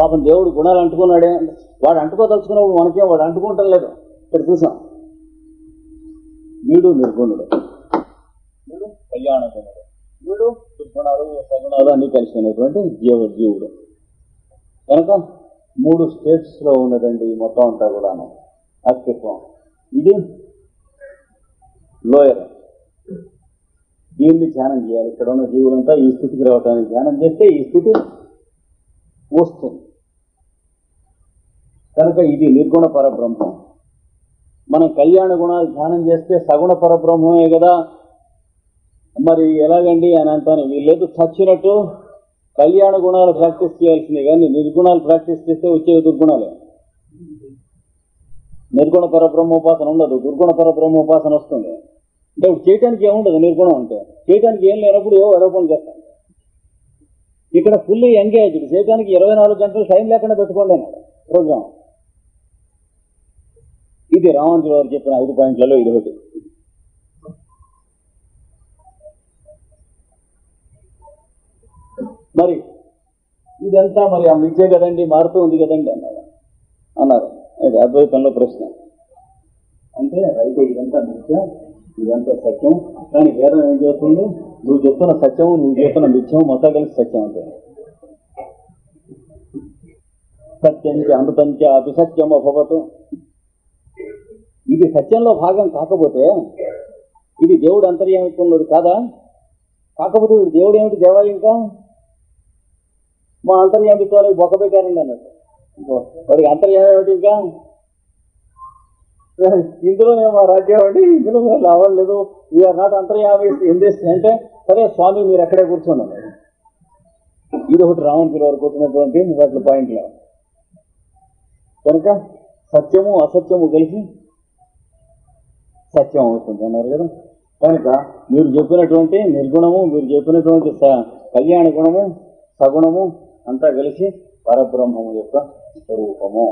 పాపం దేవుడు గుణాలు అంటుకున్నాడే, వాడు అంటుకోదలుచుకున్నప్పుడు మనకేం వాడు అంటుకుంటాం లేదు. ఇక్కడ చూసాం, వీడు నిర్గుణుడు, వీడు కళ్యాణ గుణుడు, వీడు దుర్గుణాలు సగుణాలు అన్ని కలిసినటువంటి జీవుడు. కనుక 3 స్టేట్స్ లో ఉన్నదండి ఈ మొత్తం అంతా కూడాను అస్తిత్వం. ఇది లోయర్, దీన్ని ధ్యానం చేయాలి. ఇక్కడ ఉన్న జీవులంతా ఈ స్థితికి రావటానికి ధ్యానం చేస్తే ఈ స్థితి వస్తుంది. కనుక ఇది నిర్గుణ పరబ్రహ్మం. మనం కళ్యాణ గుణాలు ధ్యానం చేస్తే సగుణ పరబ్రహ్మమే కదా. మరి ఎలాగండి అని అంటాను. వీళ్ళేదో చచ్చినట్టు కళ్యాణ గుణాలు ప్రాక్టీస్ చేయాల్సిందే కానీ నిర్గుణాలు ప్రాక్టీస్ చేస్తే వచ్చేవి దుర్గుణాలే. నిర్గుణ పరబ్రహ్మోపాసన ఉండదు, దుర్గుణ పరబ్రహ్మోపాసన వస్తుంది. అంటే చేయటానికి ఏముండదు, నిర్గుణం అంటే చేయటానికి ఏం లేనప్పుడు ఏవో ఆరోపణలు చేస్తాం. ఇక్కడ ఫుల్లీ ఎంగేజ్, చేయటానికి 24 గంటలు టైం లేకుండా పెట్టుకోండి అన్నాడు ప్రోగ్రాం. ఇది రామానుజుల వారు చెప్పిన 5 పాయింట్లలో ఇది ఒకటి. మరి ఇదంతా మరి ఆ మిథ్యే కదండి, మారుతూ ఉంది కదండి అన్నారు. అద్వైతంలో ప్రశ్న అంటే అయితే ఇదంతా మిథ్య, ఇదంతా సత్యం. కానీ వేదం ఏం చేస్తుంది, నువ్వు చెప్తున్న సత్యం, నువ్వు చెప్తున్న మిథ్యం మొత్తం కలిసి సత్యం అంటే సత్యంచ అమృతంచ అభిసత్యం అభవతు. ఇది సత్యంలో భాగం కాకపోతే ఇది దేవుడు అంతర్యామిత్వంలోది కాదా? కాకపోతే ఇది దేవుడు ఏమిటి దేవా, ఇంకా మా అంతర్యామిత్వానికి బొక్క పెట్టారండి అన్నట్టు. వాడికి అంతర్యామి ఏమిటి, ఇంకా ఇందులో మేము మా రాజ్యం అండి, ఇందులో మేము లాభం లేదు, వీఆర్ నాట్ అంతర్యామి ఎందేసి అంటే సరే స్వామి మీరు ఎక్కడే కూర్చోండి. ఇది ఒకటి రామానుజుల వారు కూర్చున్నటువంటి వాటి పాయింట్లో. కనుక సత్యము అసత్యము కలిసి సత్యం అవుతుంది అన్నారు కదా. కనుక మీరు చెప్పినటువంటి నిర్గుణము, మీరు చెప్పినటువంటి కళ్యాణ గుణము, సగుణము అంతా కలిసి పరబ్రహ్మము యొక్క స్వరూపము.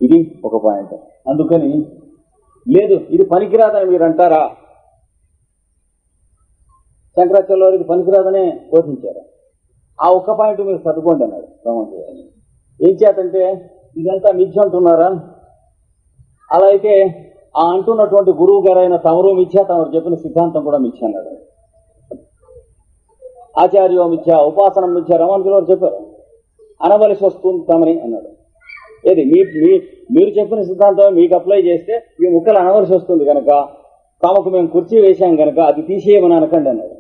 ఇది ఒక పాయింట్. అందుకని లేదు ఇది పనికిరాదని మీరు అంటారా? శంకరాచార్య వారు ఇది పనికిరాదనే బోధించారు. ఆ ఒక్క పాయింట్ మీరు సర్దుకోండి అన్నాడు రామానుజులు. ఏం చేతంటే ఇదంతా మిథ్య అంటున్నారా? అలా అయితే ఆ అంటున్నటువంటి గురువు గారైన తమరు మిథ్య, తమరు చెప్పిన సిద్ధాంతం కూడా మిథ్య అన్నాడు. ఆచార్యో మిథ్య, ఉపాసనం మిథ్య రామానుజుల వారు చెప్పారు. అనవలసి వస్తుంది తమని అన్నాడు. ఏది మీరు చెప్పిన సిద్ధాంతం మీకు అప్లై చేస్తే ఈ ముక్కలు అనవలసి వస్తుంది కనుక తమకు మేము కుర్చీ వేశాం కనుక అది తీసేయమని అనకండి అన్నాడు.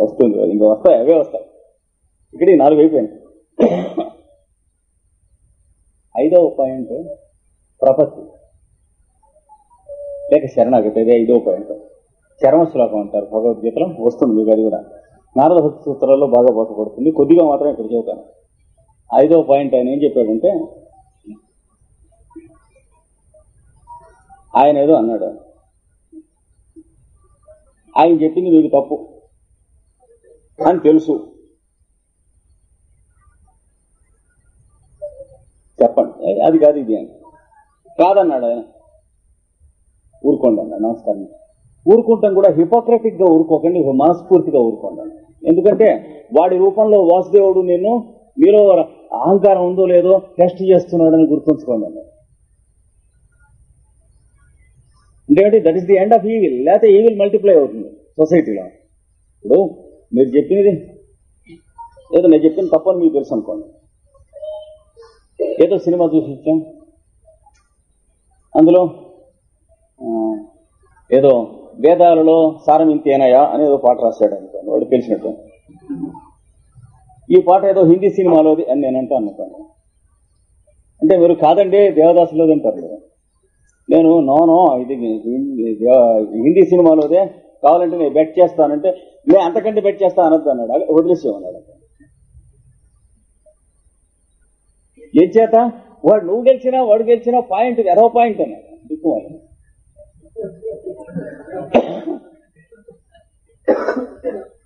వస్తుంది, ఇంకా వస్తాయి, అవే వస్తాయి. ఇక్కడ 4 అయిపోయింది. 5వ పాయింట్ ప్రపత్తి లేక శరణాగతి. అదే 5వ పాయింట్. చరమ శ్లోకం అంటారు భగవద్గీతలో, వస్తుంది మీకు అది కూడా. నారద భక్తి సూత్రాల్లో బాగా బోధపడుతుంది, కొద్దిగా మాత్రం ఇక్కడ చెబుతాను. 5వ పాయింట్ ఆయన ఏం చెప్పాడంటే, ఆయన ఏదో అన్నాడు, ఆయన చెప్పింది మీకు తప్పు అని తెలుసు, చెప్పండి. అది కాదు ఇది అని కాదన్నాడు ఆయన. ఊరుకోండి అన్నాడు. నమస్కారం. ఊరుకుంటాం కూడా హిపోక్రటిక్ గా ఊరుకోకండి, మనస్ఫూర్తిగా ఊరుకోండి. ఎందుకంటే వాడి రూపంలో వాసుదేవుడు నేను మీలో అహంకారం ఉందో లేదో టెస్ట్ చేస్తున్నాడని గుర్తుంచుకోండి అన్నాడు. అంటే that is the end of evil. లేకపోతే ఈవిల్ మల్టిప్లై అవుతుంది సొసైటీలో. ఇప్పుడు మీరు చెప్పినది ఏదో నేను చెప్పిన తప్పని మీకు తెలుసు అనుకోండి. ఏదో సినిమా చూసి ఇచ్చాం, అందులో ఏదో వేదాలలో సారం ఇంతేనయా అని ఏదో పాట రాశాడు అనుకోండి, వాడు తెలిసినట్టు. ఈ పాట ఏదో హిందీ సినిమాలోది అని నేను అంటాను అనుకోండి. అంటే మీరు కాదండి దేవదాసులోది అంటారు కదా. నేను నో ఇది హిందీ సినిమాలోదే, కావాలంటే నేను బెట్ చేస్తానంటే నేను అంతకంటే బెట్ చేస్తా అనొద్దు అన్నాడు. వదిలేసేమన్నాడు. ఏం చేత వాడు నువ్వు గెలిచినా వాడు గెలిచినా పాయింట్ ఎరవ పాయింట్ అన్నాడు.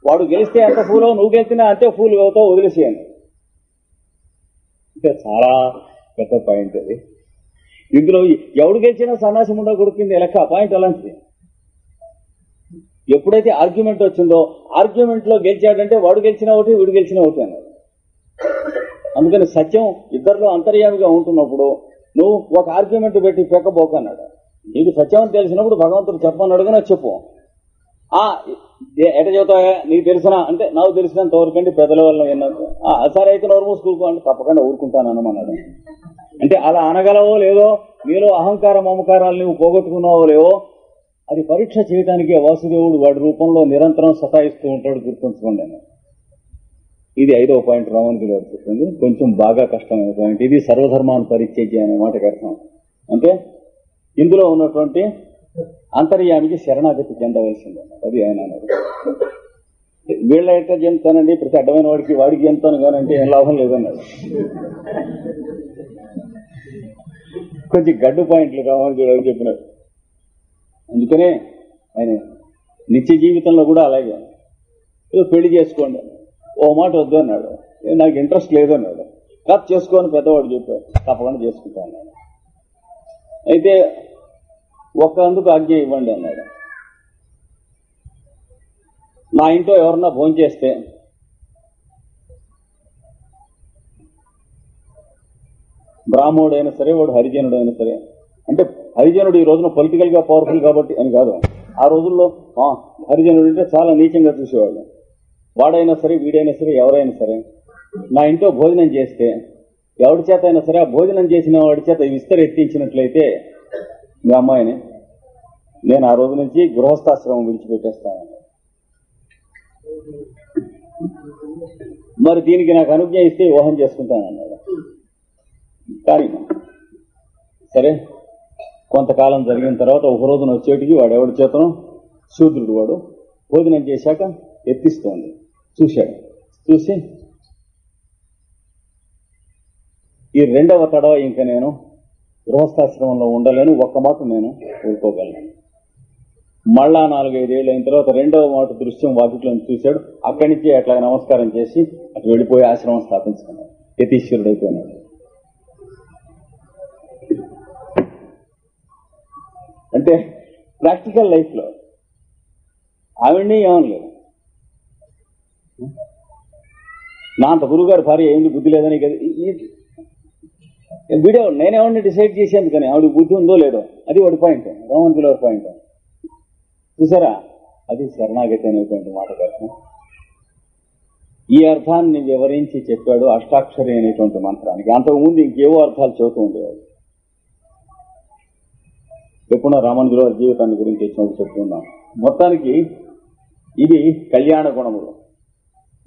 వాడు గెలిస్తే ఎంత ఫూల్, నువ్వు గెలిచినా అంతే ఫూల్ అవుతావు, వదిలేసేయండి. అంటే చాలా పెద్ద పాయింట్ అది. ఇందులో ఎవడు గెలిచినా సన్నాసి ముండా కొడుకుంది లెక్క. పాయింట్ అలాంటిది. ఎప్పుడైతే ఆర్గ్యుమెంట్ వచ్చిందో ఆర్గ్యుమెంట్ లో గెలిచాడంటే వాడు గెలిచిన ఒకటి వీడు గెలిచిన ఒకటి అన్నాడు. అందుకని సత్యం ఇద్దరిలో అంతర్యామిగా ఉంటున్నప్పుడు నువ్వు ఒక ఆర్గ్యుమెంట్ పెట్టి పెక్కబోక అన్నాడు. నీకు సత్యం అని తెలిసినప్పుడు భగవంతుడు చెప్పన్నాడు కానీ చెప్పు. ఎట చెబుతావా నీకు తెలిసినా అంటే నాకు తెలిసినంత వరకండి పెద్దల వల్ల విన్నాను. సరే అయితే నోరు మూసుకూరుకో అంటే తప్పకుండా ఊరుకుంటాను అన్నాడు. అంటే అలా అనగలవో లేదో, నీలో అహంకార మమకారాలు నువ్వు పోగొట్టుకున్నావో లేవో, అది పరీక్ష చేయడానికి వాసుదేవుడు వాడి రూపంలో నిరంతరం సతాయిస్తూ ఉంటాడు, గుర్తుంచుకోండి. ఇది 5వ పాయింట్ రామానుజుల గారు చెప్పింది. కొంచెం బాగా కష్టమైన పాయింట్ ఇది. సర్వధర్మాన్ని పరిత్యజ్య అనే మాటకి అర్థం అంటే ఇందులో ఉన్నటువంటి అంతర్యామికి శరణాగతి చెందవలసింది. అది ఆయన అన్నారు. వీళ్ళ ఎట్లా చెందుతానండి, ప్రతి అడ్డమైన వాడికి చెందుతాను కానంటే ఏం లాభం లేదన్నాడు. కొంచెం గడ్డు పాయింట్లు రామానుజుల గారు చెప్పినాడు. అందుకనే ఆయన నిత్య జీవితంలో కూడా అలాగే ఏదో పెళ్లి చేసుకోండి, ఓ మాట వద్దు అన్నాడు. నాకు ఇంట్రెస్ట్ లేదు అన్నాడు. కాదు చేసుకోని పెద్దవాడు చెప్పాడు, తప్పకుండా చేసుకుంటా అన్నాడు. అయితే ఒక్కందుకు ఆజ్ఞ ఇవ్వండి అన్నాడు. నా ఇంట్లో ఎవరన్నా భోంచేస్తే బ్రాహ్మణుడైనా సరే వాడు హరిజనుడైనా సరే, అంటే హరిజనుడు ఈ రోజున పొలిటికల్ గా పవర్ఫుల్ కాబట్టి అని కాదు, ఆ రోజుల్లో హరిజనుడు అంటే చాలా నీచంగా చూసేవాళ్ళు. వాడైనా సరే వీడైనా సరే ఎవరైనా సరే నా ఇంట్లో భోజనం చేస్తే ఎవడి చేత అయినా సరే ఆ భోజనం చేసిన వాడి చేత విస్తరెత్తించినట్లయితే మీ అమ్మాయిని నేను ఆ రోజు నుంచి గృహస్థాశ్రమం విడిచిపెట్టేస్తాను. మరి దీనికి నాకు అనుజ్ఞ ఇస్తే వివాహం చేసుకుంటానన్నాడు. కానీ సరే కొంతకాలం జరిగిన తర్వాత ఒక రోజున వచ్చేటికి వాడు ఎవడి చేతను శూద్రుడు వాడు భోజనం చేశాక ఎత్తిస్తోంది. చూశాడు. చూసి ఈ 2వ తడవ ఇంకా నేను గృహస్థాశ్రమంలో ఉండలేను, ఒక్క మాట నేను ఊరుకోగలను. మళ్ళా 4-5 ఏళ్ళు అయిన తర్వాత 2వ మాట దృశ్యం వాకిట్లో చూశాడు. అక్కడి నుంచి అట్లా నమస్కారం చేసి అటు వెళ్ళిపోయి ఆశ్రమం స్థాపించుకున్నాడు. యతీశ్వరుడు అయిపోయినాడు. అంటే ప్రాక్టికల్ లైఫ్ లో ఆవిడ్ని ఏమనలేదు. నా అంత గురువుగారి భార్య ఏమిటి బుద్ధి లేదని వీడియో నేనేమన్నా డిసైడ్ చేసేందుకని ఆవిడ బుద్ధి ఉందో లేదో అది వాడి పాయింట్, రామానుజుల వారి పాయింట్. చూసారా, అది శరణాగతి అనేటువంటి మాట కోసం ఈ అర్థాన్ని వివరించి చెప్పాడు అష్టాక్షరి అనేటువంటి మంత్రానికి. అంతకుముందు ఇంకేవో అర్థాలు చెబుతూ ఉండేవాడు. ఎప్పుడో రామానుజుల వారి జీవితాన్ని గురించి వచ్చినప్పుడు చెప్తున్నాం. మొత్తానికి ఇవి కళ్యాణ గుణములు,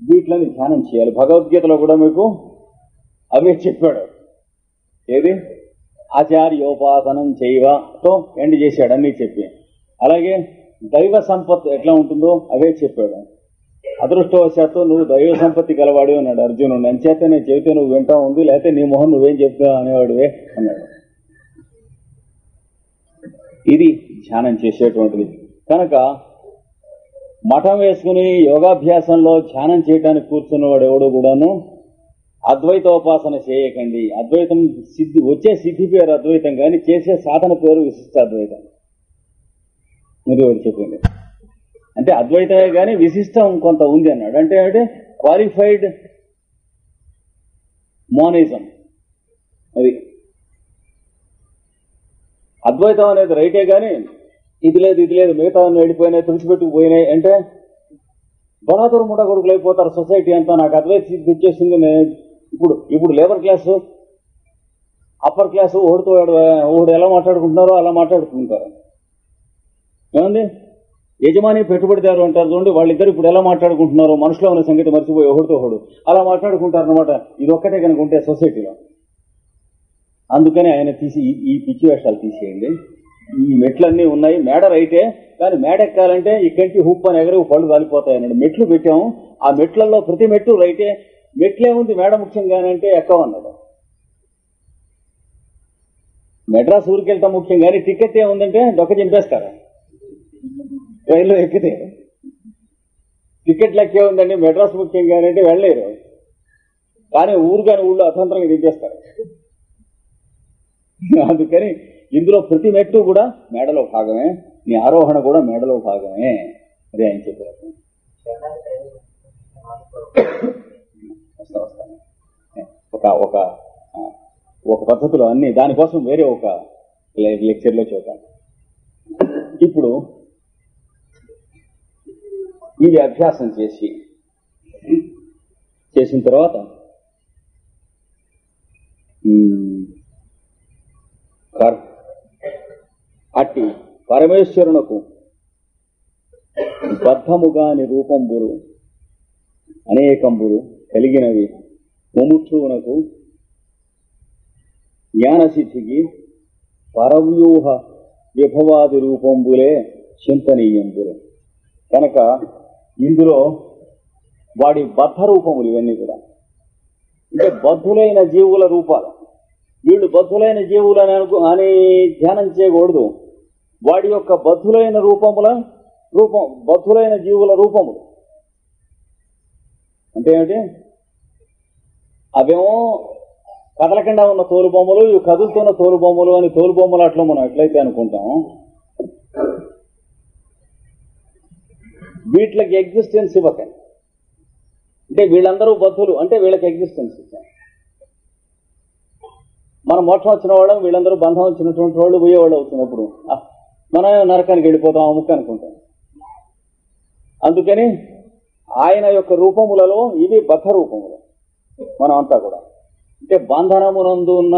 వీటిని ధ్యానం చేయాలి. భగవద్గీతలో కూడా మీకు అవే చెప్పాడు. ఏది ఆచార్యోపాసనం చేయవతో ఎండ్ చేశాడు అన్నీ చెప్పి. అలాగే దైవ సంపత్తి ఎట్లా ఉంటుందో అవే చెప్పాడు. అదృష్టవశాత్తు నువ్వు దైవ సంపత్తి గలవాడు అన్నాడు అర్జునుడు. అంచేత నేను చెబితే నువ్వు వింటా ఉంది, లేకపోతే నీ మొహం నువ్వేం చెప్తావు అనేవాడువే అన్నాడు. ఇది ధ్యానం చేసేటువంటిది. కనుక మఠం వేసుకుని యోగాభ్యాసంలో ధ్యానం చేయడానికి కూర్చున్నవాడు ఎవడో కూడాను అద్వైతోపాసన చేయకండి. అద్వైతం సిద్ధి వచ్చే సిద్ధి పేరు అద్వైతం, కానీ చేసే సాధన పేరు విశిష్ట అద్వైతం. మీరు ఒకటి చెప్పింది అంటే అద్వైతమే కానీ విశిష్టం కొంత ఉంది అన్నాడు. అంటే క్వాలిఫైడ్ మోనిజం. అది అద్వైతం అనేది రైటే కానీ ఇది లేదు మిగతా వెళ్ళిపోయినాయి, తుడిచిపెట్టుకుపోయినాయి అంటే బలాదురు ముఠా కొడుకులు అయిపోతారు సొసైటీ అంతా. నాకు అద్వైత స్థితి వచ్చేసింది. ఇప్పుడు లేబర్ క్లాసు అప్పర్ క్లాసు ఒకడు ఎలా మాట్లాడుకుంటున్నారో అలా మాట్లాడుకుంటారు. ఏమండి యజమాని పెట్టుబడిదారు అంటారు చూడండి, వాళ్ళిద్దరు ఇప్పుడు ఎలా మాట్లాడుకుంటున్నారో మనుషులో ఉన్న సంగతి మర్చిపోయి ఒకడు అలా మాట్లాడుకుంటారు అనమాట. ఇది ఒక్కటే కనుక ఉంటే సొసైటీలో. అందుకని ఆయన తీసి ఈ పిచ్చి వేషాలు తీసేయండి. ఈ మెట్లన్నీ ఉన్నాయి, మేడ రైతే కానీ మేడ ఎక్కాలంటే ఇక్కడికి హుప్ అని ఎగరకు పళ్ళు కాలిపోతాయి అన్నాడు. మెట్లు పెట్టాము, ఆ మెట్లలో ప్రతి మెట్టు రైతే. మెట్లే ఉంది మేడ ముఖ్యంగానంటే ఎక్కవన్నాడు. మెడ్రాస్ ఊరికి వెళ్తాం ముఖ్యం కానీ టికెట్ ఏముందంటే డొక్క చింపేస్తారు. రైల్లో ఎక్కితే టికెట్ లెక్కే ఉందండి, మెడ్రాస్ ముఖ్యంగానంటే వెళ్ళలేరు. కానీ ఊళ్ళో అతంత్రంగా దింపేస్తారు. అందుకని ఇందులో ప్రతి మెట్టు కూడా మేడలో భాగమే, నీ ఆరోహణ కూడా మేడలో భాగమే. అదే ఆయన చెప్పారు. వస్తాను ఒక పద్ధతిలో అన్ని దానికోసం వేరే ఒక లెక్చర్లో చూద్దాం. ఇప్పుడు ఇది అభ్యాసం చేసిన తర్వాత అట్టి పరమేశ్వరునకు బద్ధముగాని రూపంబులు అనేకంబులు కలిగినవి ముముక్షువునకు జ్ఞానసిద్ధికి పరవ్యూహ విభవాది రూపంబులే చింతనీయంబులు. కనుక ఇందులో వాడి బద్ధ రూపములు ఇవన్నీ కూడా అంటే బద్ధులైన జీవుల రూపాలు. వీళ్ళు బద్ధులైన జీవులు అని ధ్యానం చేయకూడదు. వాడి యొక్క బద్ధులైన బద్ధులైన జీవుల రూపములు అంటే ఏమిటి? అవేమో కదలకుండా ఉన్న తోలుబొమ్మలు, ఇవి కదులుతున్న తోలుబొమ్మలు అని తోలుబొమ్మలు అట్లా మనం ఎట్లయితే అనుకుంటాం, వీటికి ఎగ్జిస్టెన్స్ ఇవ్వకండి. అంటే వీళ్ళందరూ బద్ధులు అంటే వీళ్ళకి ఎగ్జిస్టెన్స్ ఇచ్చాం. మనం మోక్షం వచ్చిన వాళ్ళం, వీళ్ళందరూ బంధం వచ్చినటువంటి వాళ్ళు పోయేవాళ్ళు అవుతున్నప్పుడు మనం నరకానికి వెళ్ళిపోతాం అముక్క అనుకుంటాం. అందుకని ఆయన యొక్క రూపములలో ఇవి బద్ధ రూపములు. మనం అంతా కూడా అంటే బంధనమునందు ఉన్న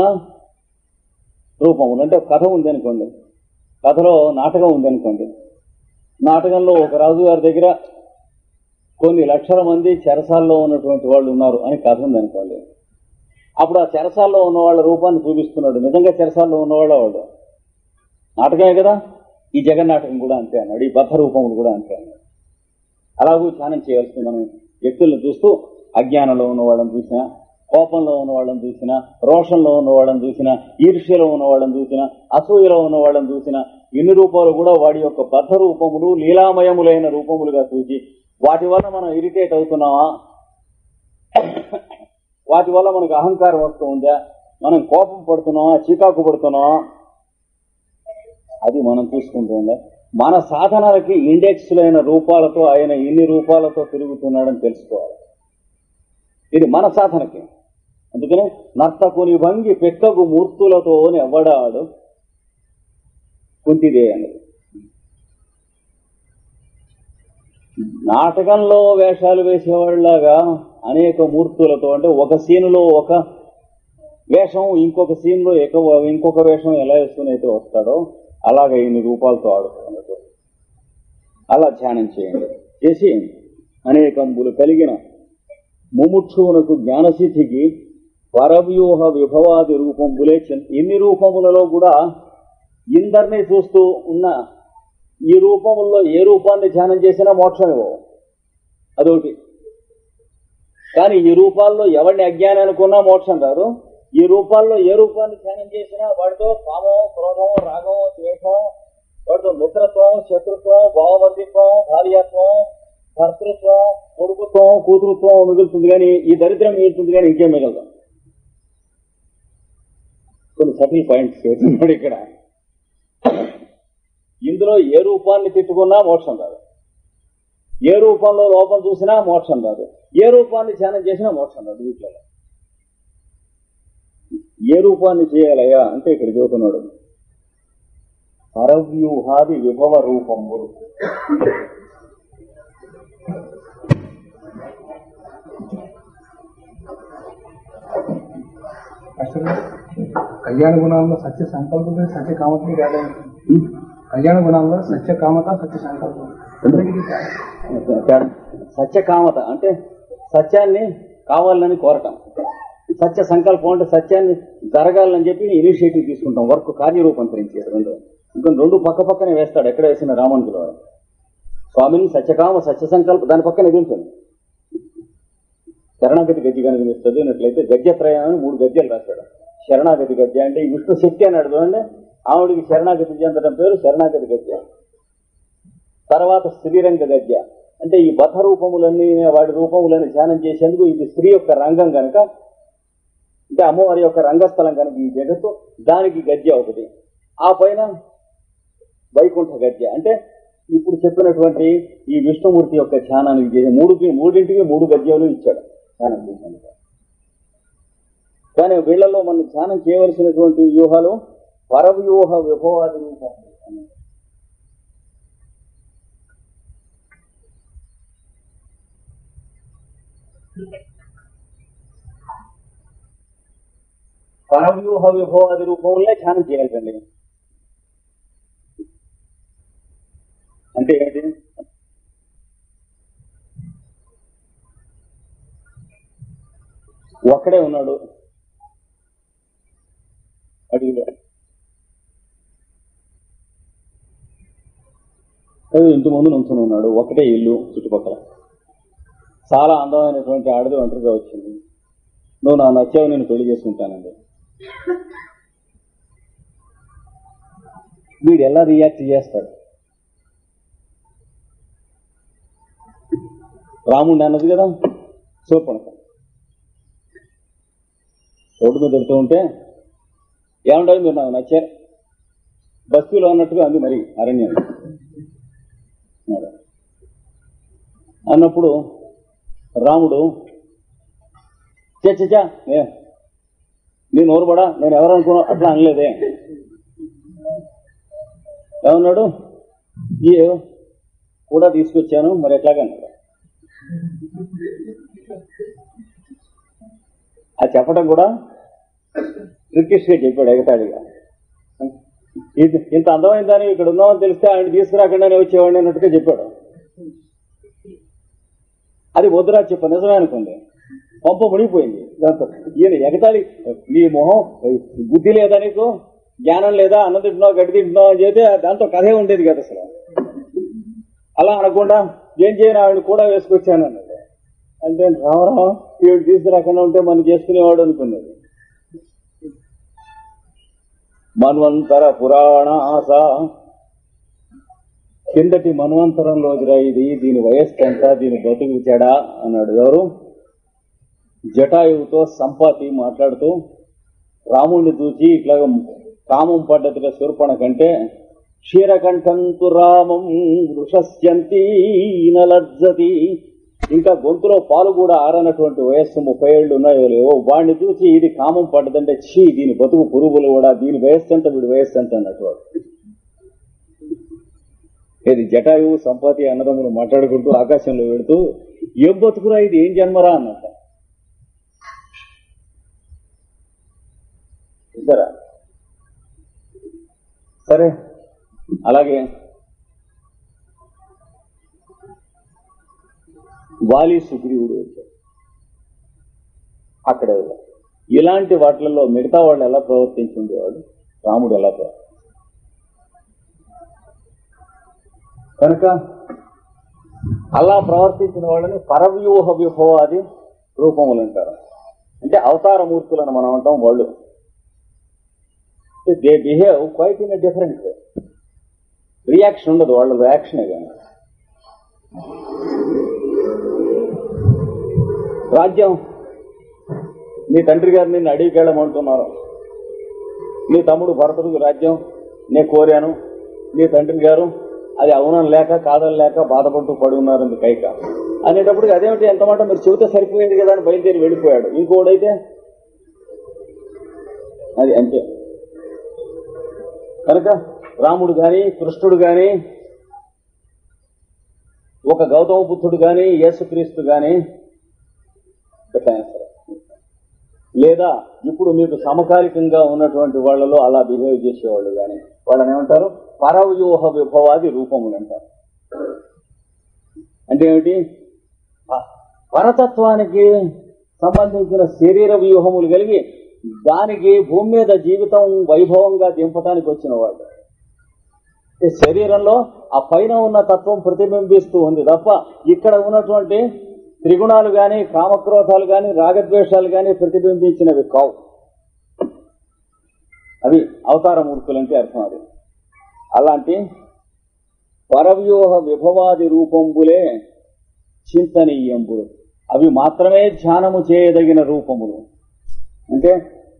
రూపములు. అంటే కథ ఉందనుకోండి, కథలో నాటకం ఉందనుకోండి, నాటకంలో ఒక రాజు గారి దగ్గర కొన్ని లక్షల మంది చెరసాల్లో ఉన్నటువంటి వాళ్ళు ఉన్నారు అని కథ ఉందనుకోండి. అప్పుడు ఆ చెరసాల్లో ఉన్న వాళ్ళ రూపాన్ని చూపిస్తున్నాడు. నిజంగా చెరసాల్లో ఉన్నవాళ్ళు వాళ్ళు నాటకమే కదా. ఈ జగన్నాటకం కూడా అంతే అన్నాడు, ఈ బద్ధ రూపములు కూడా అంతే అన్నాడు. అలాగూ ధ్యానం చేయాల్సింది. మనం వ్యక్తులను చూస్తూ అజ్ఞానంలో ఉన్న వాళ్ళని చూసినా, కోపంలో ఉన్న వాళ్ళని చూసినా, రోషంలో ఉన్న వాళ్ళని చూసినా, ఈర్ష్యలో ఉన్న వాళ్ళని చూసినా, అసూయలో ఉన్న వాళ్ళని చూసినా, ఇన్ని రూపాలు కూడా వాడి యొక్క బద్ధ రూపములు, లీలామయములైన రూపములుగా చూసి వాటి వల్ల మనం ఇరిటేట్ అవుతున్నామా, వాటి వల్ల మనకు అహంకారం వస్తూ ఉందా, మనం కోపం పడుతున్నామా, చీకాకు పడుతున్నామా, అది మనం చూసుకుంటూ ఉందా. మన సాధనలకి ఇండెక్స్లైన రూపాలతో ఆయన ఇన్ని రూపాలతో తిరుగుతున్నాడని తెలుసుకోవాలి. ఇది మన సాధనకి. అందుకనే నర్తకుని భంగి పెట్టగు మూర్తులతో ఎవ్వడాడు కుంతిదే అనేది. నాటకంలో వేషాలు వేసేవాళ్ళలాగా అనేక మూర్తులతో, అంటే ఒక సీనులో ఒక వేషం, ఇంకొక సీన్లో ఇంకొక వేషం ఎలా వేసుకునైతే వస్తాడో అలాగే ఇన్ని రూపాలతో ఆడుతున్నట్టు అలా ధ్యానం చేయండి. చేసి అనేకంబులు కలిగిన ముముక్షువునకు జ్ఞానసిద్ధికి పరవ్యూహ విభవాది రూపంబులే ఇన్ని రూపములలో కూడా ఇందరినీ చూస్తూ ఉన్న ఈ రూపముల్లో ఏ రూపాన్ని ధ్యానం చేసినా మోక్షం ఇవ్వవు, అదొకటి. కానీ ఈ రూపాల్లో ఎవరిని అజ్ఞానం అనుకున్నా మోక్షం రాదు. ఈ రూపాల్లో ఏ రూపాన్ని ధ్యానం చేసినా వాడితో కామం, క్రోధం, రాగం, ద్వేషం, వాడితో మిత్రత్వం, శత్రుత్వం, భావబంధిత్వం, భార్యత్వం, భర్తృత్వం, కొడుకుత్వం, కూతురుత్వం మిగులుతుంది. కానీ ఈ దరిద్రం మిగులుతుంది, కానీ ఇంకేం మిగలదు. కొన్ని సటిల్ పాయింట్స్ చెబుతున్నాడు ఇక్కడ. ఇందులో ఏ రూపాన్ని తిట్టుకున్నా మోక్షం రాదు, ఏ రూపంలో లోపం చూసినా మోక్షం రాదు, ఏ రూపాన్ని ధ్యానం చేసినా మోక్షం రాదు. వీటిలో ఏ రూపాన్ని చేయాలయ్యా అంటే ఇక్కడ చెబుతున్నాడు, పరవ్యూహాది విభవ రూపములు. కళ్యాణ గుణాల్లో సత్య సంకల్పం, సత్య కామతని తేడా. కళ్యాణ గుణాల్లో సత్య కామత, సత్య సంకల్పం. సత్య కామత అంటే సత్యాన్ని కావాలని కోరటం, సత్య సంకల్పం అంటే సత్యాన్ని జరగాలని చెప్పి ఇనిషియేటివ్ తీసుకుంటాం, వర్క్ కార్యరూపంతరించేది. రెండు పక్క పక్కనే వేస్తాడు. ఎక్కడ వేసిన రామానుజుల స్వామిని సత్యకామ సత్య సంకల్ప దాని పక్కన ఎదుగుతుంది. శరణాగతి గద్య కనుక మీరు చదివినట్లయితే గద్యత్రయాన్ని 3 గద్యాలు రాశాడు. శరణాగతి గద్య అంటే ఈ విష్ణు శక్తి అన్నాడు చూడండి, ఆవిడికి శరణాగతి చెందడం పేరు శరణాగతి గద్య. తర్వాత స్త్రీరంగ గద్య అంటే ఈ బద్ధ రూపములన్నీ వాడి రూపములని ధ్యానం చేసేందుకు ఇది స్త్రీ యొక్క రంగం కనుక, అంటే అమ్మవారి యొక్క రంగస్థలం కనుక ఈ జగత్తు, దానికి గద్య ఒకటి. ఆ పైన వైకుంఠ గద్య అంటే ఇప్పుడు చెప్పినటువంటి ఈ విష్ణుమూర్తి యొక్క ధ్యానానికి చేసి మూడింటికి 3 గద్యాలు ఇచ్చాడు ధ్యానం చేశాను. కానీ వీళ్లలో మనం ధ్యానం చేయవలసినటువంటి వ్యూహాలు పరవ్యూహ విభవాది రూపం. పరవ్యూహ విభవాది రూపంలో ధ్యానం చేయాలండి. అంటే ఏంటి? ఒక్కడే ఉన్నాడు అడిగిలో, ఇంటి ముందు నుంచుని ఉన్నాడు, ఒకటే ఇల్లు చుట్టుపక్కల, చాలా అందమైనటువంటి ఆడది ఒంటరిగా వచ్చింది. నువ్వు నా నచ్చావు, నేను పెళ్లి చేసుకుంటానండి. వీడు ఎలా రియాక్ట్ చేస్తాడు? రాముడిని అన్నది కదా చూపడక, రోడ్డు మీద వెళ్తూ ఉంటే ఏమంటారు, మీరు నాకు నచ్చారు, బస్తీలో అన్నట్టుగా అంది మరి అరణ్యం అన్నప్పుడు రాముడు చచ్చా నేను ఓర్బడా, నేను ఎవరనుకున్నా అట్లా అనలేదే. ఏమన్నాడు? ఏ కూడా తీసుకొచ్చాను, మరి ఎట్లాగన్నాడు. అది చెప్పడం కూడా ట్రికిష్ గా చెప్పాడు, ఎగతాళిగా. ఇంత అందమైన దాన్ని ఇక్కడ ఉన్నామని తెలిస్తే ఆయన తీసుకురాకుండానే వచ్చేవాడిని అన్నట్టుగా చెప్పాడు. అది వద్దురా చెప్ప, నిజమే అనుకుంది, పంప మునిగిపోయింది. దాంతో ఈయన ఎగతాళి, నీ మొహం బుద్ధి లేదా, నీకు జ్ఞానం లేదా, అన్నం తింటున్నావు గడ్డి తింటున్నావు అని చెప్తే దాంతో కథే ఉండేది కదా అసలు. అలా అనకుండా ఏం చేయను ఆవిడ కూడా వేసుకొచ్చాను అన్నది. అంటే రామరామ ఈవిడ తీసుకురాకుండా ఉంటే మనం చేసుకునేవాడు అనుకున్నది. మన్వంతర పురాణ ఆశ, కిందటి మన్వంతరంలోదిరా ఇది, దీని వయస్సు ఎంత, దీని బతుకు చెడా అన్నాడు. ఎవరు? జటాయువుతో సంపాతి మాట్లాడుతూ రాముణ్ణి చూచి ఇట్లా కామం పద్ధతిలో శూర్పణ కంటే క్షీరకంఠంతు రామం వృషస్యంతి నలజ్జతి, ఇంకా గొంతులో పాలు కూడా ఆరనటువంటి వయస్సు 30 ఏళ్ళు ఉన్నాయో లేవో వాడిని చూసి ఇది కామం పడ్డదంటే ఛీ, దీని బతుకు పురుగులు కూడా, దీని వయస్సు ఎంత, వీడి వయస్సు ఎంత అన్నట్టు. ఇది జటాయువు సంపాతి అన్నదమ్ములు మాట్లాడుకుంటూ ఆకాశంలో వెళుతూ ఏం బతుకురా ఇది, ఏం జన్మరా అన్నట్ట. చూసారా? సరే, అలాగే వాలి సుగ్రీవుడు వచ్చాడు. అక్కడ ఇలాంటి వాటిలలో మిగతా వాళ్ళు ఎలా ప్రవర్తించుండేవాడు, రాముడు ఎలా కనుక అలా ప్రవర్తించిన వాళ్ళని పరవ్యూహ విభవాది రూపములు అంటారు. అంటే అవతారమూర్తులను మనం అంటాం. వాళ్ళు they behave quite in a different way. Reaction ఉండదు, వాళ్ళ యాక్షనే. కానీ రాజ్యం, నీ తండ్రి గారు నిన్ను అడవికి వెళ్ళమంటున్నారు, నీ తమ్ముడు భరతుడికి రాజ్యం నేను కోరాను, నీ తండ్రి గారు అది అవునం లేక కాదని లేక బాధపడుతూ పడి ఉన్నారు కైక అనేటప్పుడు అదేమిటి ఎంత మాట మీరు చెబితే సరిపోయింది కదా అని బయలుదేరి వెళ్ళిపోయాడు. ఇంకోడైతే అది అంతే. కనుక రాముడు గాని, కృష్ణుడు గాని, ఒక గౌతమ బుద్ధుడు గాని, యేసుక్రీస్తు గాని, లేదా ఇప్పుడు మీకు సమకాలికంగా ఉన్నటువంటి వాళ్లలో అలా బిహేవ్ చేసేవాళ్ళు కానీ వాళ్ళని ఏమంటారు? పరవ్యూహ విభవాది రూపములు అంటారు. అంటే ఏమిటి? పరతత్వానికి సంబంధించిన శరీర వ్యూహములు కలిగి దానికి భూమి మీద జీవితం వైభవంగా దింపటానికి వచ్చిన వాళ్ళు. శరీరంలో ఆ పైన ఉన్న తత్వం ప్రతిబింబిస్తూ ఉంది తప్ప ఇక్కడ ఉన్నటువంటి త్రిగుణాలు గాని, కామక్రోధాలు గాని, రాగద్వేషాలు గాని ప్రతిబింబించినవి కావు. అవి అవతారమూర్తులంటే అర్థం. అది అలాంటి పరవ్యూహ విభవాది రూపంబులే చింతనీయంబులు. అవి మాత్రమే ధ్యానము చేయదగిన రూపములు. అంటే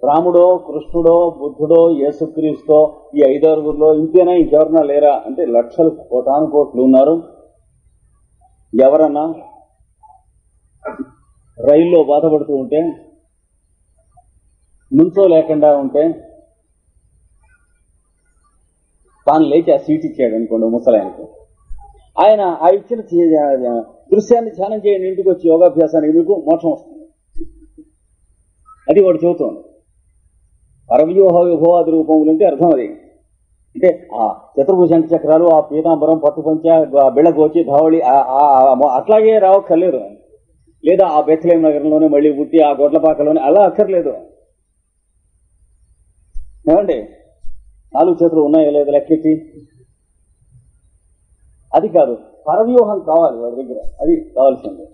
రాముడో కృష్ణుడో బుద్ధుడో యేసుక్రీస్తో ఈ 5 ఇంతేనా ఇంకెవరన్నా లేరా అంటే లక్షలు కోటాను కోట్లు ఉన్నారు. ఎవరన్నా రైల్లో బాధపడుతూ ఉంటే నుంచో లేకుండా ఉంటే తాను లేచి ఆ సీట్ ఇచ్చాడు అనుకోండి ముసలాయనకు, ఆయన ఆ ఇచ్చిన దృశ్యాన్ని ధ్యానం చేయండి, ఇంటికి వచ్చి యోగాభ్యాసానికి మీకు మోక్షం వస్తుంది. అది వాడు చెబుతోంది. పరవ్యూహ విభవాది రూపములు అంటే అర్థం అది. అంటే ఆ చతుర్భుజ చక్రాలు, ఆ పీతాంబరం, పట్టుపంచ, బిళ్ళగోచి, ధావళి అట్లాగే రావక్కర్లేదు. లేదా ఆ బెత్లెహేం నగరంలోనే మళ్ళీ పుట్టి ఆ గొడ్లపాకలోనే అలా అక్కర్లేదు. ఏమండి 4 చేతులు ఉన్నాయో లేదో లెక్కెట్టి అది కాదు, పరవ్యూహం కావాలి వాడి దగ్గర, అది కావాల్సింది.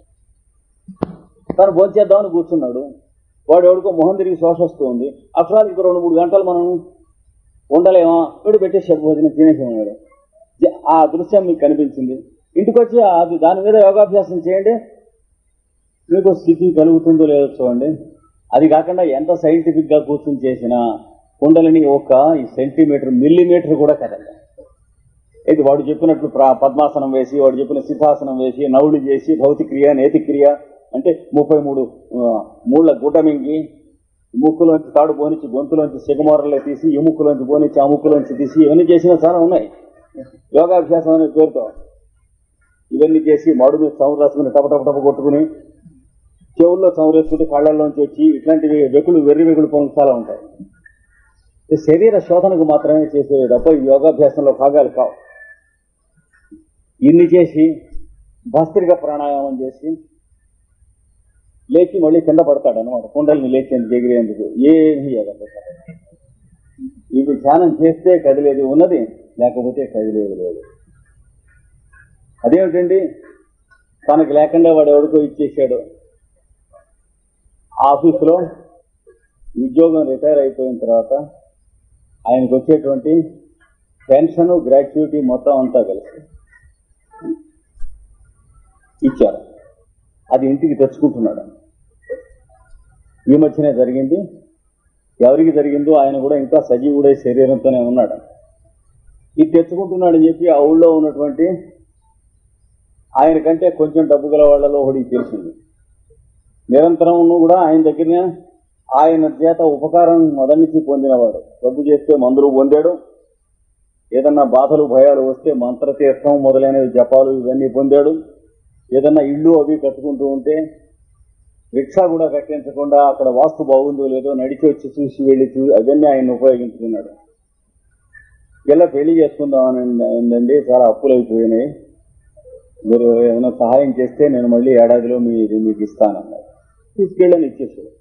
తను భోంచేద్దామని కూర్చున్నాడు, వాడు ఎవడికో మొహం తిరిగి శోష వస్తూ ఉంది. అసలు ఇంకో 2-3 గంటలు మనం ఉండలేమా, వీడు పెట్టేసాడు భోజనం తినేసేమన్నాడు. ఆ దృశ్యం మీకు కనిపించింది. ఇంటికి వచ్చి అది దాని మీద యోగాభ్యాసం చేయండి, మీకు స్థితి కలుగుతుందో లేదో చూడండి. అది కాకుండా ఎంత సైంటిఫిక్ గా కూర్చొని చేసినా కుండలిని ఒక సెంటీమీటర్ మిల్లీమీటర్ కూడా కదండి. ఇది వాడు చెప్పినట్లు పద్మాసనం వేసి, వాడు చెప్పిన సిద్ధాసనం వేసి, నవ్వులు చేసి, భౌతిక్రియ నేతిక్రియ అంటే 33 మూళ్ల గుడ్డ మింగి, ముక్కులోంచి తాడు పోనిచ్చి, గొంతులోంచి సిగమోరలే తీసి, ఈ ముక్కులోంచి పోనిచ్చి, ఆ ముక్కులోంచి తీసి, ఇవన్నీ చేసినా చాలా ఉన్నాయి యోగాభ్యాసం అనే పేరుతో. ఇవన్నీ చేసి మడు మీద చమురు రాసుకుని టప కొట్టుకుని, చెవుల్లో చమురేసుకుంటూ కళ్ళల్లోంచి వచ్చి, ఇట్లాంటివి వెర్రి వెగులు పనులు చాలా ఉంటాయి. శరీర శోధనకు మాత్రమే చేసేది తప్ప ఈ యోగాభ్యాసంలో భాగాలు కావు. ఇన్ని చేసి భస్త్రిక ప్రాణాయామం చేసి లేచి మళ్ళీ కింద పడతాడు అనమాట. కుండల్ని లేచేందుకు ఎగిరేందుకు ఏమీ ఇవి ధ్యానం చేస్తే కదిలేది ఉన్నది, లేకపోతే కదిలేది లేదు. అదేమిటండి, తనకు లేకుండా వాడు ఎవరికో ఇచ్చేసాడు. ఆఫీసులో ఉద్యోగం రిటైర్ అయిపోయిన తర్వాత ఆయనకు వచ్చేటువంటి పెన్షన్, గ్రాట్యుటీ మొత్తం అంతా కలిసి ఇచ్చారు. అది ఇంటికి తెచ్చుకుంటున్నాడు. ఈ మధ్యనే జరిగింది. ఎవరికి జరిగిందో ఆయన కూడా ఇంకా సజీవుడే శరీరంతోనే ఉన్నాడు. ఇది తెచ్చుకుంటున్నాడని చెప్పి ఆ ఊళ్ళో ఉన్నటువంటి ఆయన కంటే కొంచెం డబ్బు గల వాళ్లలో ఒకటికి తెలిసింది. నిరంతరం కూడా ఆయన దగ్గరనే ఆయన చేత ఉపకారం మొదటి నుంచి పొందినవాడు. డబ్బు చేస్తే మందులు పొందాడు, ఏదన్నా బాధలు భయాలు వస్తే మంత్రతీర్థం మొదలైనవి జపాలు ఇవన్నీ పొందాడు. ఏదన్నా ఇల్లు అవి కట్టుకుంటూ ఉంటే రిక్షా కూడా కట్టించకుండా అక్కడ వాస్తు బాగుందో లేదో నడిచి వచ్చి చూసి వెళ్ళి అవన్నీ ఆయన ఉపయోగించుకున్నాడు. ఇలా పెళ్లి చేసుకుందామని చాలా అప్పులు అయిపోయినాయి, మీరు ఏమైనా సహాయం చేస్తే నేను మళ్ళీ ఏడాదిలో మీకు ఇస్తానన్నాడు. తీసుకెళ్ళని ఇచ్చేసాడు.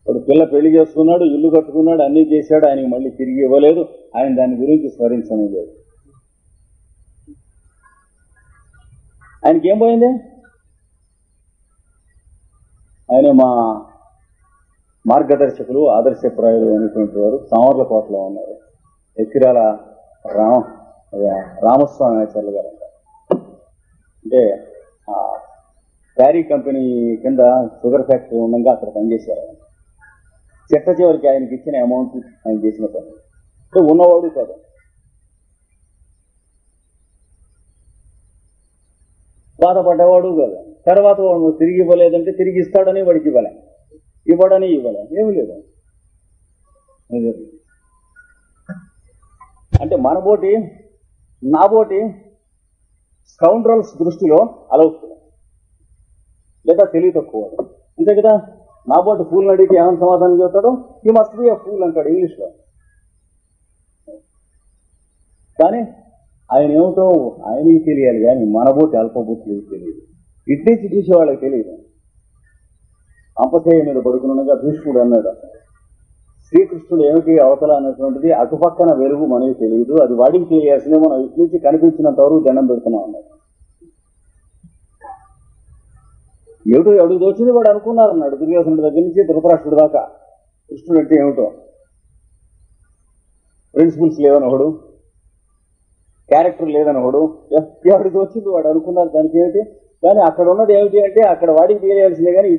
వాడు పిల్ల పెళ్లి చేసుకున్నాడు, ఇల్లు కట్టుకున్నాడు, అన్నీ చేశాడు. ఆయనకి మళ్ళీ తిరిగి ఇవ్వలేదు. ఆయన దాని గురించి స్మరించడం లేదు. ఆయనకి ఏం పోయింది? ఆయన మా మార్గదర్శకులు, ఆదర్శప్రాయులు అనేటువంటి వారు సామర్లకోటలో ఉన్నారు. ఎక్కిరాల రామస్వామి ఆచార్యులు గారు అంటారు. అంటే ప్యారీ కంపెనీ కింద షుగర్ ఫ్యాక్టరీ ఉండగా అక్కడ పనిచేశారు. చిట్ట చివరికి ఆయనకి ఇచ్చిన అమౌంట్ ఆయన చేసిన పని. అంటే ఉన్నవాడు కాదు. బాధపడ్డవాడు కాదు. తర్వాత వాడు తిరిగి ఇవ్వలేదంటే తిరిగి ఇస్తాడని వాడికి ఇవ్వలే, ఇవ్వడని ఇవ్వలే, ఏమి లేదు. అంటే మనబోటి నాబోటి స్కౌండ్రల్స్ దృష్టిలో అలా వస్తుంది, లేదా తెలివి తక్కువ. అంతే కదా. నాబోటి ఫూల్ని అడిగితే ఏమైనా సమాధానం చెబుతాడు? You must be a fool అంటాడు ఇంగ్లీష్లో. కానీ ఆయన ఏమిటో ఆయనకి తెలియాలి, కానీ మనబోటి అల్పబుద్ధులకు తెలియదు. ఇడ్లీచి తీసే వాళ్ళకి తెలియదు. అంపశయ్య మీద పడుకున్నగా భీష్ముడు అన్నాడు, శ్రీకృష్ణుడు ఏమిటి అవతల అన్నటువంటిది అటుపక్కన వెలుగు మనకి తెలియదు, అది వాడికి తెలియాల్సిందే, మనం ఇటు నుంచి కనిపించినంత వరకు దండం పెడుతున్నాం అన్నాడు. ఏమిటో ఎవడికి దోచింది వాడు అనుకున్నారన్నాడు. దుర్యోధనుడి దగ్గర నుంచి ధృతరాష్ట్రుడి దాకా కృష్ణుడు అంటే ఏమిటో ప్రిన్సిపల్స్ లేదని ఒకడు, క్యారెక్టర్ లేదని ఒకడు, ఎవడికి వచ్చింది వాడు అనుకున్నారు. దానికి ఏమిటి కానీ అక్కడ ఉన్నది ఏమిటి అంటే అక్కడ వాడికి తెలియాల్సిందే కానీ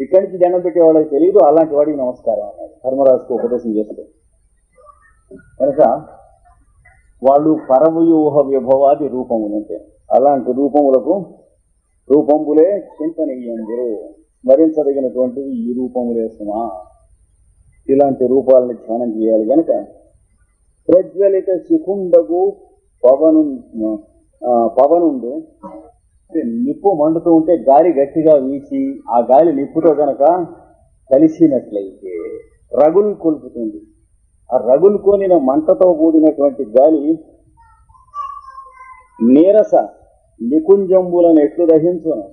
ఇక్కడి నుంచి దండం పెట్టే వాళ్ళకి తెలియదు. అలాంటి వాడికి నమస్కారం అన్నాడు ధర్మరాజుకు ఉపదేశం చేస్తూ. కనుక వాళ్ళు పరమవ్యూహ విభవాది రూపములు అంటే అలాంటి రూపములే చింతనీయందురు, స్మరించదగినటువంటివి ఈ రూపములే సుమా. ఇలాంటి రూపాలని ధ్యానం చేయాలి. కనుక ప్రజ్వలిత శిఖుండగు పవనుండు నిప్పు మండుతూ ఉంటే గాలి గట్టిగా వీచి ఆ గాలి నిప్పుతో గనక కలిసినట్లయితే రగులు కొలుపుతుంది. ఆ రగులు కొనిన మంటతో కూడినటువంటి గాలి నీరస నికుంజంబులను ఎట్లు దహించును.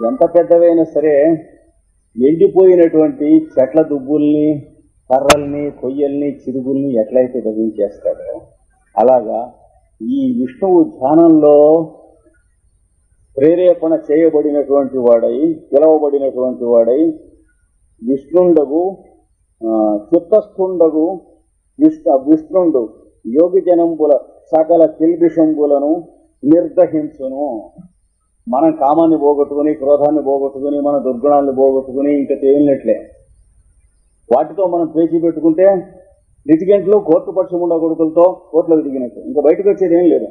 ఎంత పెద్దవైనా సరే ఎండిపోయినటువంటి చెట్ల దుబ్బుల్ని, కర్రల్ని, కొయ్యల్ని, చిరుగుల్ని ఎట్లయితే దహించేస్తాడో అలాగా ఈ విష్ణువు ధ్యానంలో ప్రేరేపణ చేయబడినటువంటి వాడై, పిలవబడినటువంటి వాడై విష్ణుండగు చిత్తస్థుండగు విష్ణుండు యోగి జనంబుల సకల కిల్బిషంబులను నిర్దహించును. మనం కామాన్ని పోగొట్టుకుని, క్రోధాన్ని పోగొట్టుకుని, మన దుర్గుణాన్ని పోగొట్టుకుని ఇంకా తేలినట్లే. వాటితో మనం పేచీ పెట్టుకుంటే లిటిగెంట్లు కోర్టు పక్షం ఉండ కొడుకులతో కోర్టులోకి దిగినట్టు ఇంకా బయటకు వచ్చేది ఏం లేదు.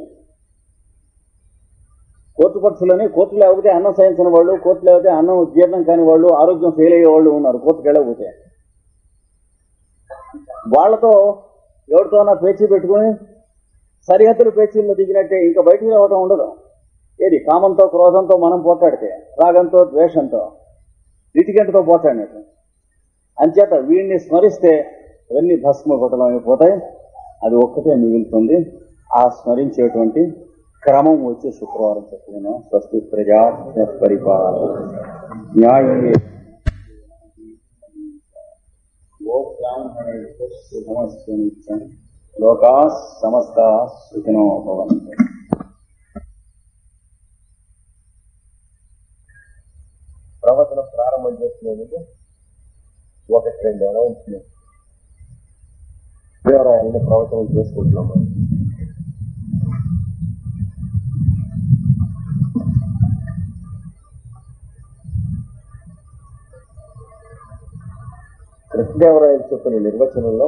కోర్టు పక్షులని కోర్టు లేకపోతే అన్నం సాయించిన వాళ్ళు, కోర్టు లేకపోతే అన్నం జీర్ణం కాని వాళ్ళు, ఆరోగ్యం ఫెయిల్ అయ్యే వాళ్ళు ఉన్నారు కోర్టుకు వెళ్ళకపోతే. వాళ్లతో ఎవరితోనా పేచీ పెట్టుకుని సరిహద్దులు పేచీల్లో దిగినట్టే ఇంకా బయటకు రావడం ఉండదు. ఏది కామంతో, క్రోధంతో మనం పోట్లాడితే, రాగంతో, ద్వేషంతో, లిటిగెంట్తో పోట్లాడినట్టు. అంచేత వీడిని స్మరిస్తే ఇవన్నీ భస్మపటలం అయిపోతాయి. అది ఒక్కటే మిగులుతుంది. ఆ స్మరించేటువంటి క్రమం వచ్చే శుక్రవారం చెప్పుకున్నాం. స్వస్తి ప్రజా పరిపాలన న్యాయమే శుభమస్య లోకా సమస్త సుఖినో భవంతు. ప్రవచనం ప్రారంభం చేస్తున్నందుకు 1-2 అనౌన్స్మెంట్ దేవరాయలను ప్రవచనం చేసుకుంటున్నాము. కృష్ణదేవరాయలు చెప్పిన నిర్వచనంలో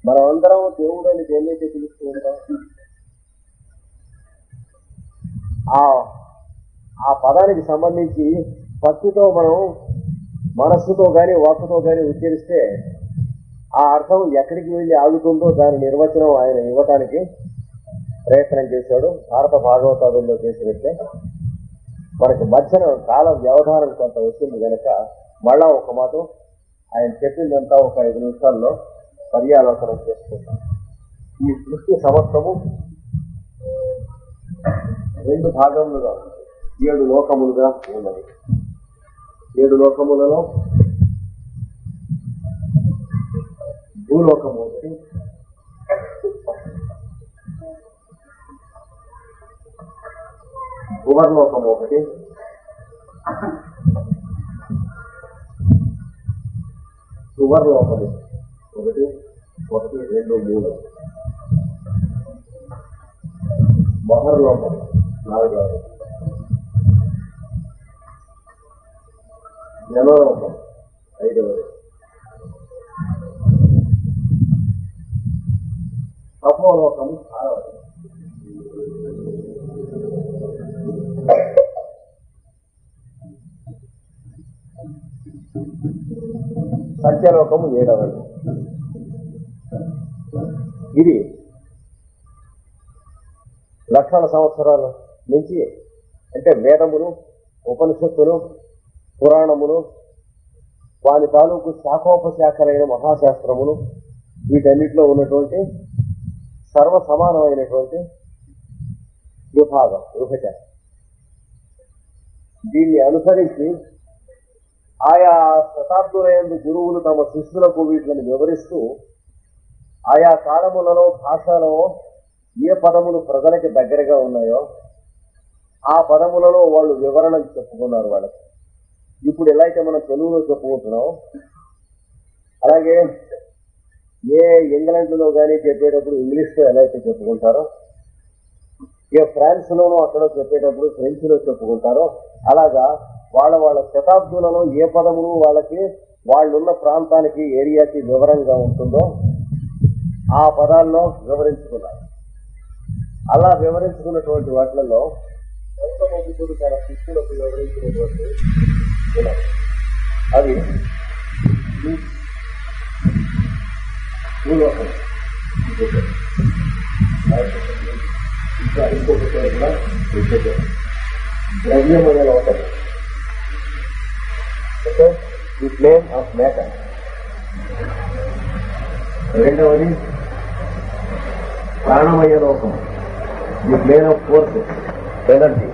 మనమందరం దేవుడు అని దేన్నైతే పిలుస్తూ ఉంటాం, ఆ పదానికి సంబంధించి భక్తితో మనం మనస్సుతో గాని వాక్కుతో గాని ఉచ్చరిస్తే ఆ అర్థం ఎక్కడికి వెళ్ళి ఆగుతుందో దాని నిర్వచనం ఆయన ఇవ్వటానికి ప్రయత్నం చేశాడు. భారత భాగవతాదుల్లో చేసినట్టే మనకి మధ్యన కాల వ్యవధానం కొంత వచ్చింది కనుక మళ్ళా ఒక మాత్రం ఆయన చెప్పిందంతా ఒక 5 నిమిషాల్లో పర్యాలోచన చేసుకుంటాం. ఈ సృష్టి సమస్తము 2 భాగములుగా 7 లోకములుగా ఉన్నది. 7 లోకములలో భూలోకము ఒకటి, భువర్లోకము ఒకటి, సువర్లోకము ఒకటి, 1, 2, 3, మహర్లోకము 4, జనలోకం 5, తపోలోకము 6. సత్యలోకము 7. ఇది లక్షల సంవత్సరాల నుంచి అంటే వేదములు, ఉపనిషత్తులు, పురాణములు, వాని తాలూకు శాఖోపశాఖలైన మహాశాస్త్రములు, వీటన్నిటిలో ఉన్నటువంటి సర్వ సమానమైనటువంటి విభజన. దీన్ని అనుసరించి ఆయా శతాబ్దులైన గురువులు తమ శిష్యులకు వీటిని వివరిస్తూ ఆయా కాలములలో భాషలో ఏ పదములు ప్రజలకి దగ్గరగా ఉన్నాయో ఆ పదములలో వాళ్ళు వివరణలు చెప్పుకున్నారు వాళ్ళకి. ఇప్పుడు ఎలా అయితే మనం తెలుగులో చెప్పుకుంటున్నాం అలాగే ఏ ఇంగ్లాండ్ లో కానీ చెప్పేటప్పుడు ఇంగ్లీష్ లో ఎలా అయితే చెప్పుకుంటారో, ఫ్రాన్స్ లోనూ అక్కడ చెప్పేటప్పుడు ఫ్రెంచ్ లో చెప్పుకుంటారో, అలాగా వాళ్ళ శతాబ్దులలో ఏ పదములు వాళ్ళకి వాళ్ళున్న ప్రాంతానికి ఏరియాకి వివరంగా ఉంటుందో ఆ పదాల్లో వివరించుకున్నారు. అలా వివరించుకున్నటువంటి వాటిలలో గౌతముడు తన శిష్యులకు వివరించినటువంటి అది భూలోకం. ఇంకా ఇంకొక కూడా ద్రవ్యమైన లోకం, ది ప్లేన్ ఆఫ్ మ్యాటర్. రెండవది ప్రాణమయ లోకం, the plane of force, energy.